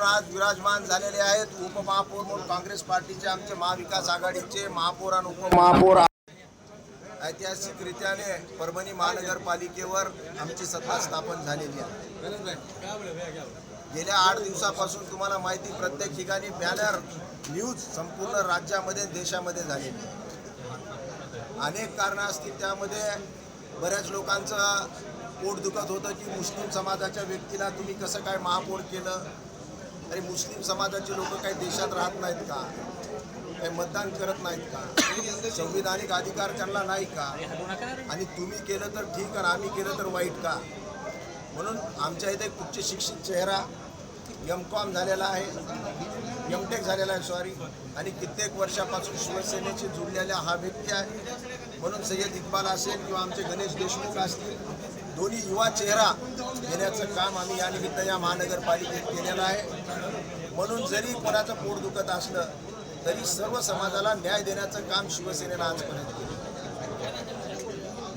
म्हणून आज विराजमान झालेले आहेत उपमहापौर म्हणून काँग्रेस पार्टीचे आमचे महाविकास आघाडीचे महापौर आणि उपमहापौर। ऐतिहासिकरित्याने परभणी महानगरपालिकेवर आमची सत्ता स्थापन झालेली आहे। गेल्या 8 दिवसापासून तुम्हाला माहिती प्रत्येक ठिकाणी बॅनर न्यूज संपूर्ण राज्यामध्ये देशामध्ये झालेली आहे। अनेक कारणं असतील, त्यामध्ये बऱ्याच लोकांचं पोट दुखत होतं की मुस्लिम समाजाच्या व्यक्तीला तुम्ही कसं काय महापौर केलं। अरे मुस्लिम समाजाचे लोक काही देशात राहत नाहीत का? काही मतदान करत नाहीत का? संविधानिक अधिकार त्यांना नाही का? आणि तुम्ही केलं तर ठीक आणि आम्ही केलं तर वाईट का? म्हणून आमच्या इथे एक उच्च शिक्षित चेहरा M.Com झालेला आहे, M.Tech झालेला आहे सॉरी, आणि कित्येक वर्षापासून शिवसेनेशी जुळलेला हा व्यक्ती आहे। म्हणून सय्यद इक्बाल असेल किंवा आमचे गणेश देशमुख असतील, दोन्ही युवा चेहरा देण्याचं काम आम्ही या निमित्त या महानगरपालिकेत केलेलं आहे। म्हणून जरी कोणाचं पोट दुखत असलं तरी सर्व समाजाला न्याय देण्याचं काम शिवसेनेनं आजपर्यंत केलं।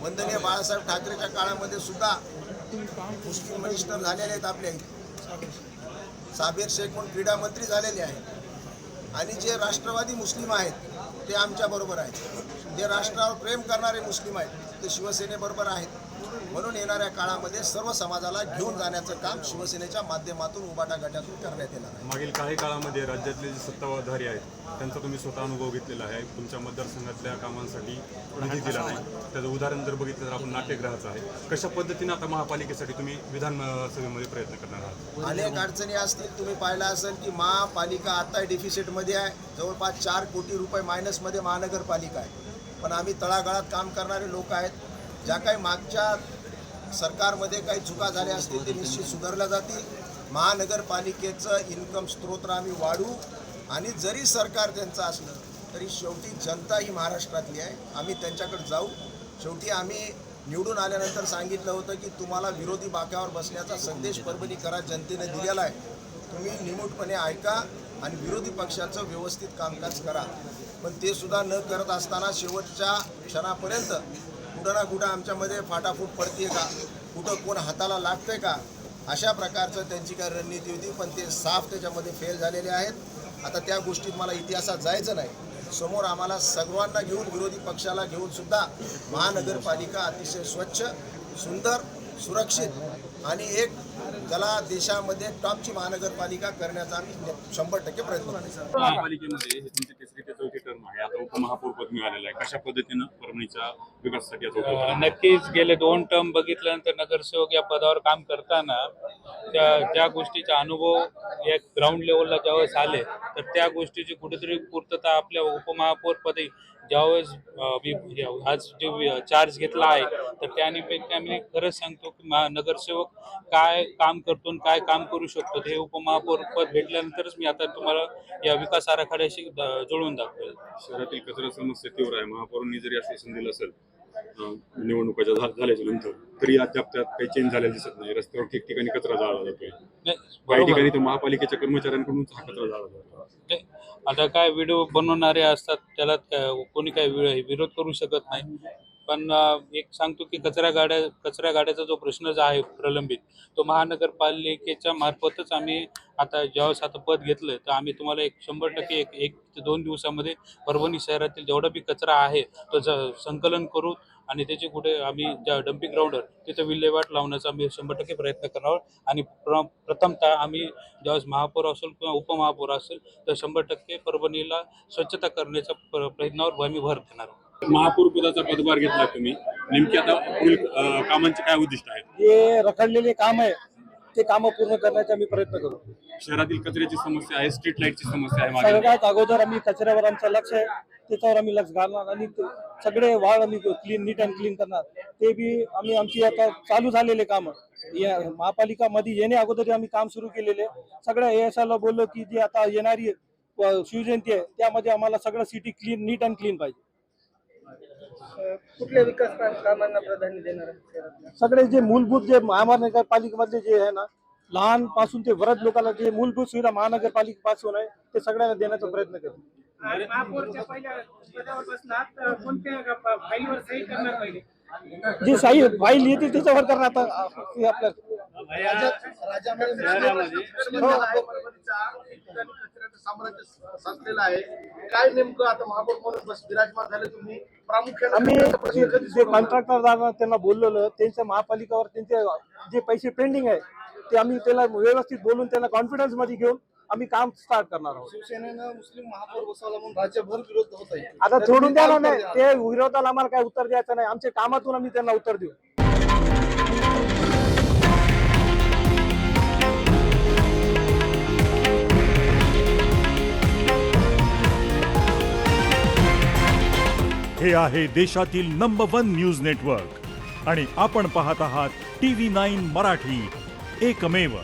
वंदनीय बाळासाहेब ठाकरेच्या काळामध्ये सुद्धा मुस्लिम मिनिस्टर झालेले आहेत आपल्या इथे, साबीर शेख म्हणून क्रीडा मंत्री झालेले आहेत। आणि जे राष्ट्रवादी मुस्लिम आहेत ते आमच्याबरोबर आहेत, जे राष्ट्रावर प्रेम करणारे मुस्लिम आहेत ते शिवसेनेबरोबर आहेत। म्हणून येणाऱ्या काळामध्ये सर्व समाजाला घेऊन जाण्याचं काम शिवसेनेच्या माध्यमातून उबाटा गटातून करण्यात येणार आहे। मागील काही काळामध्ये राज्यातले जे सत्ताधारी आहेत त्यांचा तुम्ही स्वतः अनुभव घेतलेला आहे। तुमच्या मतदारसंघातल्या कामांसाठी निधी दिला नाही, त्याचं उदाहरण जर बघितलं तर आपण नाट्यगृहाचं आहे। कशा पद्धतीने आता महापालिकेसाठी तुम्ही विधानसभेमध्ये प्रयत्न करणार आहात? अनेक अडचणी असतील, तुम्ही पाहिलं असेल की महापालिका आता डिफिसिटमध्ये आहे, जवळपास 4 कोटी रुपये मायनसमध्ये महानगरपालिका आहे। पण आम्ही तळागाळात काम करणारे लोक आहेत, ज्या काही मागच्या सरकारमध्ये काही चुका झाल्या असतील ते निश्चित सुधारल्या जातील। महानगरपालिकेचं इन्कम स्त्रोत आम्ही वाढवू, आणि जरी सरकार त्यांचं असलं तरी शेवटी जनता ही महाराष्ट्रातली आहे, आम्ही त्यांच्याकडे जाऊ। शेवटी आम्ही निवडून आल्यानंतर सांगितलं होतं की तुम्हाला विरोधी बाकावर बसण्याचा संदेश परभणीकरात जनतेने दिलेला आहे, तुम्ही निमूटपणे ऐका आणि विरोधी पक्षाचं व्यवस्थित कामकाज करा। पण ते सुद्धा न करत असताना शेवटच्या क्षणापर्यंत कुठं ना कुठं आमच्यामध्ये फाटाफूट पडते का, कुठं कोण हाताला लागतंय का, अशा प्रकारचं त्यांची काय रणनीती होती, पण ते साफ त्याच्यामध्ये फेल झालेले आहेत। आता त्या गोष्टीत मला इतिहासात जायचं नाही, समोर आम्हाला सर्वांना घेऊन विरोधी पक्षाला घेऊन सुद्धा महानगरपालिका अतिशय स्वच्छ, सुंदर, सुरक्षित आणि एक ज्याला देशामध्ये टॉपची महानगरपालिका करण्याचा आम्ही 100% प्रयत्न करतो। महापालिकेमध्ये हे तुमचे तिसरी ते चौथी टर्म आहे, आता उपमहापौर पद मिळालेलं आहे। कशा पद्धतीनं परभणीच्या विकासासाठी नक्कीच गेले 2 टर्म बघितल्यानंतर नगरसेवक या पदावर काम करताना त्या गोष्टीचा अनुभव या ग्राउंड लेवलला ज्यावेळेस आले तर त्या गोष्टीची कुठेतरी पूर्तता आपल्या उपमहापौर पदी ज्यावेळेस आज जो चार्ज घेतला आहे तर त्यानिमित्ताने मी खरंच सांगतो की नगरसेवक काय काम करतो आणि काय काम करू शकतो हे उपमहापौर पद भेटल्यानंतरच मी आता तुम्हाला या विकास आराखड्याशी जुळवून दाखवेल। शहरातील कचरा समस्या तीव्र आहे। महापौरांनी जरी आश्वासन दिलं असेल निवडणुकाच्या झाल्याच्या नंतर तरी अद्याप त्यात काही चेंज झालेला दिसत नाही। रस्त्यावर ठिकठिकाणी कचरा जाळला जातोय, काही ठिकाणी तर महापालिकेच्या कर्मचाऱ्यांकडून हा कचरा जाळला जातो। आता काय व्हिडिओ बनवणारे असतात त्याला कोणी काही विरोध करू शकत नाही, पण एक सांगतो की कचरा गाड्याचा जो प्रश्न जो आहे प्रलंबित तो महानगरपालिकेच्या मार्फतच आम्ही आता ज्यावेळेस आता पद घेतलं तर आम्ही तुम्हाला 100% 1 ते 2 दिवसामध्ये परभणी शहरातील जेवढा बी कचरा आहे तो संकलन करू आणि त्याची कुठे आम्ही ज्या डम्पिंग ग्राउंडवर तिथं विल्हेवाट लावण्याचा आम्ही 100% प्रयत्न करणार। आणि प्रथमतः आम्ही ज्यावेळेस महापौर असेल किंवा उपमहापौर असेल तर 100% परभणीला स्वच्छता करण्याच्या प्रयत्नावर आम्ही भर देणार। महापौर पदाचा पदभार घेतला तुम्ही, नेमकी आता पुढील कामांचे काय उद्दिष्ट आहेत? जे रखडलेले काम आहे ते कामं पूर्ण करण्याचा आम्ही प्रयत्न करू। शहरातील कचऱ्याची समस्या आहे, स्ट्रीट लाईटची समस्या आहे, सगळ्यात अगोदर आम्ही कचऱ्यावर आमचं लक्ष आहे, त्याच्यावर आम्ही लक्ष घालणार आणि सगळे वार्ड आम्ही नीट अँड क्लीन करणार। ते बी आमची आता चालू झालेले काम या महापालिकामध्ये येणे अगोदर आम्ही काम सुरू केलेले। सगळ्या ASला बोललो की जी आता येणारी शिवजयंती आहे त्यामध्ये आम्हाला सगळं city clean NEET and clean पाहिजे। कुठल्या विकास कामांना प्राधान्य देणार आहे? सगळे जे मूलभूत जे महानगरपालिकेमधले जे आहे ना, लहान पासून ते वृद्ध लोकांना जे मूलभूत सुविधा महानगरपालिकेपासून आहे ते सगळ्यांना देण्याचा प्रयत्न करतो। महापौरच्या पहिल्या पदावर बसलात, कोणत्या फाईलवर सही करणार पहिले? जी फाईल येते त्याच्यावर करणार आता आपल्या राज्यामध्ये ठिकठिकाणी कचऱ्याचं साम्राज्य साचलेलं आहे. काय नेमकं आता महापौर म्हणून बस विराजमान झाले तुम्ही, प्रामुख्याने आम्ही कचऱ्याचा प्रश्न कधी जे सोडवणार? कॉन्ट्रॅक्टरदारांना त्यांना बोललेलं त्यांच्या महापालिकावर त्यांचे जे पैसे पेंडिंग आहे ते आम्ही त्याला व्यवस्थित बोलून त्यांना कॉन्फिडन्स मध्ये घेऊन आम्ही काम स्टार्ट करणार आहोत. शिवसेनेनं मुस्लिम महापौर बसवला म्हणून राज्यभर विरोध होत आहे. आता तर सोडून तुम्ही द्या काय ना, उत्तर नाही द्याल? ते विरोधाला आम्हाला काय उत्तर द्यायचं नाही, आमच्या कामातून आम्ही त्यांना उत्तर देऊ. हे आहे देशातील नंबर 1 न्यूज नेटवर्क आणि आपण पाहत आहात TV9 मराठी, एकमेव.